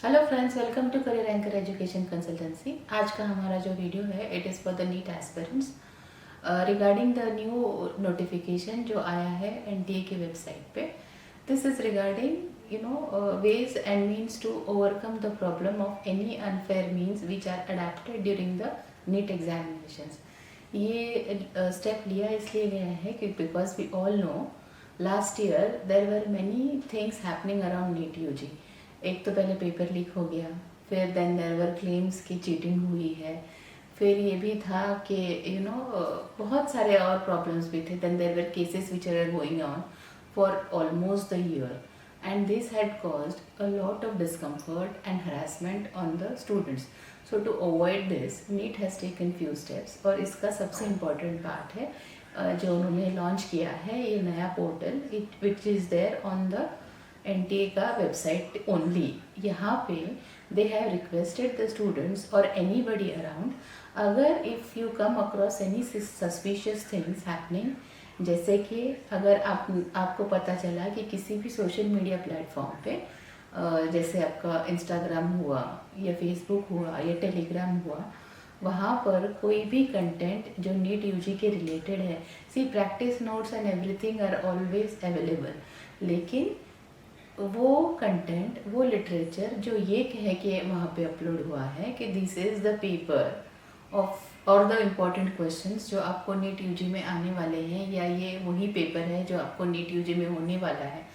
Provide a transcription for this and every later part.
Hello friends, welcome to Career Anchor Education Consultancy. आज का हमारा जो वीडियो है it is for the NEET aspirants regarding the new notification जो आया है एनटीए की वेबसाइट पे। This is regarding ways and means to overcome the problem of any unfair means which are adapted during the NEET examinations. ये step लिया इसलिए गया है कि because we all know last year there were many things happening around NEET UG. एक तो पहले paper leak हो गया, फिर देन देयर वर क्लेम्स की चीटिंग हुई है, फिर ये भी था कि बहुत सारे और प्रॉब्लम्स भी थे। Then there were cases which are going on for almost the year and this had caused a lot of discomfort and harassment on the students. So to avoid this NEET has taken few steps और इसका सबसे important part है जो उन्होंने launch किया है ये नया portal which is there on the NTA का वेबसाइट ओनली। यहाँ पे they have requested the students और एनीबडी अराउंड, अगर if you come across any suspicious things happening, जैसे कि अगर आपको पता चला कि किसी भी सोशल मीडिया प्लेटफॉर्म पे जैसे आपका इंस्टाग्राम हुआ या फेसबुक हुआ या टेलीग्राम हुआ, वहाँ पर कोई भी कंटेंट जो नीट यूजी के रिलेटेड है, see practice notes and everything are always available, लेकिन वो कंटेंट वो लिटरेचर जो ये कहे कि वहाँ पे अपलोड हुआ है कि this is the paper of और द इम्पॉर्टेंट क्वेश्चंस जो आपको नीट यूजी में आने वाले हैं, या ये वही पेपर है जो आपको नीट यूजी में होने वाला है,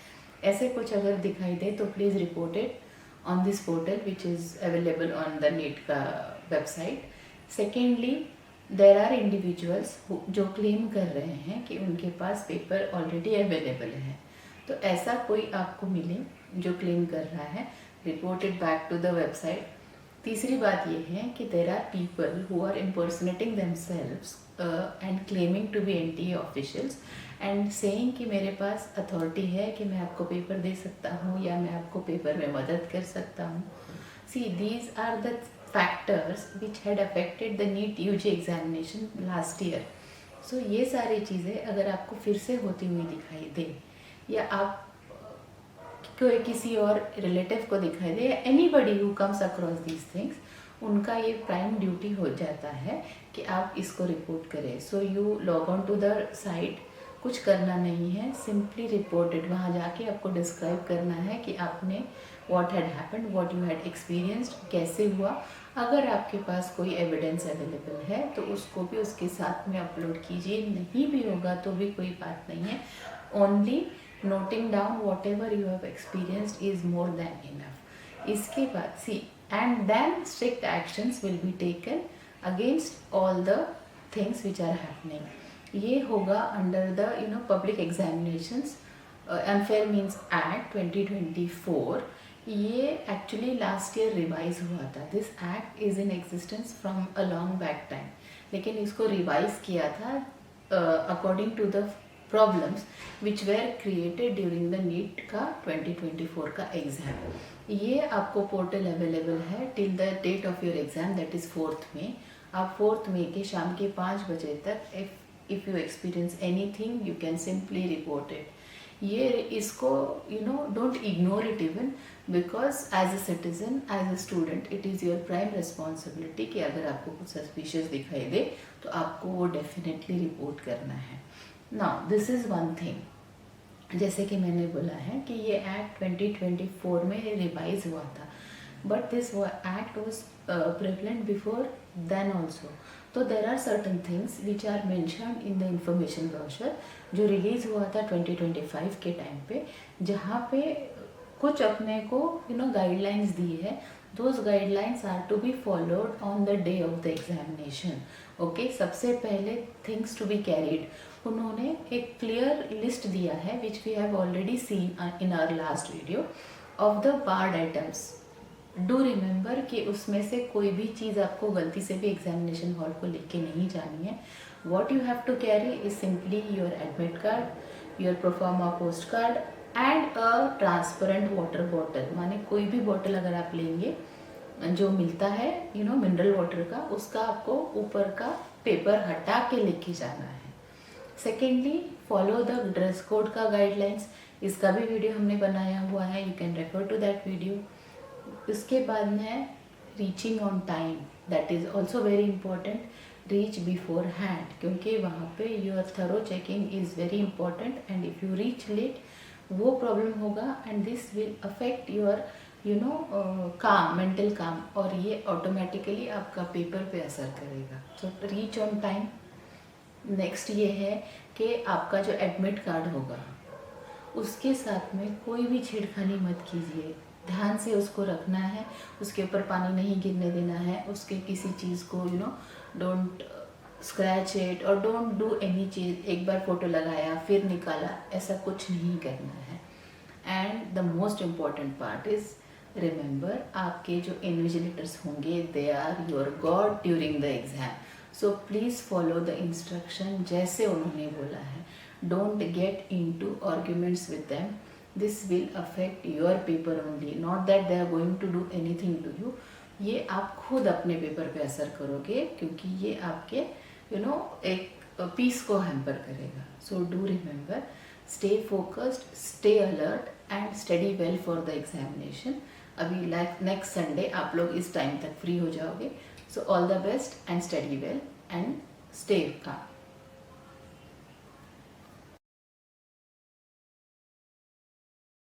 ऐसे कुछ अगर दिखाई दे तो please report it on this portal which is available on the NEET का website. Secondly, there are individuals जो क्लेम कर रहे हैं कि उनके पास पेपर ऑलरेडी अवेलेबल है, तो ऐसा कोई आपको मिले जो क्लेम कर रहा है, report it back to the website. तीसरी बात ये है कि there are people who are impersonating themselves and claiming to be NTA officials and saying कि मेरे पास अथॉरिटी है कि मैं आपको पेपर दे सकता हूँ या मैं आपको पेपर में मदद कर सकता हूँ। See these are the factors which had affected the NEET UG examination last year. So ये सारी चीज़ें अगर आपको फिर से होती हुई दिखाई दे, या आप कोई किसी और रिलेटिव को दिखाई दे, या anybody who comes across these things, उनका ये प्राइम ड्यूटी हो जाता है कि आप इसको रिपोर्ट करें। So you log on to the site, कुछ करना नहीं है, सिंपली रिपोर्टेड। वहाँ जाके आपको डिस्क्राइब करना है कि आपने what had happened, what you had experienced, कैसे हुआ। अगर आपके पास कोई एविडेंस अवेलेबल है तो उसको भी उसके साथ में अपलोड कीजिए, नहीं भी होगा तो भी कोई बात नहीं है। Only noting down whatever you have experienced is more than enough। इसके बाद सी and then strict actions will be taken against all the things which are happening। ये होगा under the public examinations unfair means act 2024। ये actually last year revise हुआ था। This act is in existence from a long back time, लेकिन इसको revise किया था according to the problems which were created during the NEET का 2024 का exam. ये आपको पोर्टल अवेलेबल है till the date of your exam, that is 4 May. आप 4 मई के शाम के 5 बजे तक if you experience anything you can simply report it. ये इसको don't ignore it even, because as a citizen, as a student, it is your prime responsibility कि अगर आपको कुछ सस्पिशियस दिखाई दे तो आपको वो डेफिनेटली रिपोर्ट करना है। Now this is one thing, जैसे कि मैंने बोला है कि ये एक्ट 2024 में रिवाइज हुआ था, but this act was prevalent before then also. तो there are certain things which are mentioned in the information brochure जो रिलीज़ हुआ था 2025 के टाइम पे, जहाँ पे कुछ अपने को गाइडलाइंस दी है। Those guidelines are to be followed on the day of the examination. Okay, सबसे पहले थिंग्स टू बी कैरीड, उन्होंने एक क्लियर लिस्ट दिया है which we have already seen in our last video of the barred items. Do remember कि उसमें से कोई भी चीज़ आपको गलती से भी एग्जामिनेशन हॉल को लेके नहीं जानी है। What you have to carry is simply your admit card, your proforma postcard and a transparent water bottle. माने कोई भी बॉटल अगर आप लेंगे जो मिलता है मिनरल वाटर का, उसका आपको ऊपर का पेपर हटा के लेके जाना है। Secondly, follow the dress code का गाइडलाइंस, इसका भी वीडियो हमने बनाया हुआ है, you can refer to that video. उसके बाद में reaching on time, that is also very important. Reach beforehand, क्योंकि वहाँ पे your thorough checking is very important. And if you reach late वो प्रॉब्लम होगा and this will affect your calm, mental calm, और ये automatically आपका paper पे असर करेगा. सो रीच ऑन टाइम. नेक्स्ट ये है कि आपका जो एडमिट कार्ड होगा उसके साथ में कोई भी छेड़खानी मत कीजिए. ध्यान से उसको रखना है, उसके ऊपर पानी नहीं गिरने देना है, उसके किसी चीज़ को डोंट स्क्रैच इट और डोंट डू एनी चीज़. एक बार फ़ोटो लगाया फिर निकाला, ऐसा कुछ नहीं करना है. And the most important part is remember, आपके जो इन्विजिलेटर्स होंगे they are your god during the exam. So please follow the instruction जैसे उन्होंने बोला है. Don't get into arguments with them. This will affect your paper only, not that they are going to do anything to you. ये आप खुद अपने paper पे असर करोगे, क्योंकि ये आपके एक पीस को हैम्पर करेगा. So do remember, stay focused, stay alert and study well for the examination. अभी नेक्स्ट संडे आप लोग इस टाइम तक फ्री हो जाओगे. So all the best and study well and stay calm.